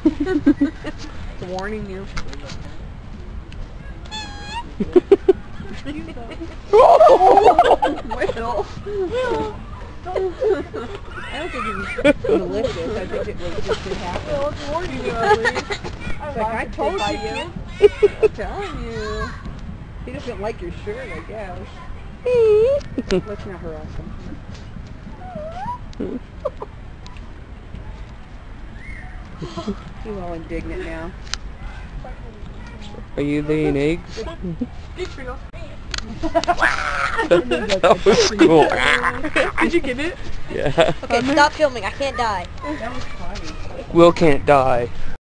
It's warning you. Will. I don't think it was malicious. I think it was just it happened. Well, it's warning you at least. It's like, I told you. I'm telling you. He doesn't like your shirt, I guess. Let's not harass him. He's all indignant now. Are you laying eggs? That was cool. Did you get it? Yeah. Okay, stop filming. I can't die. That was funny. Will can't die.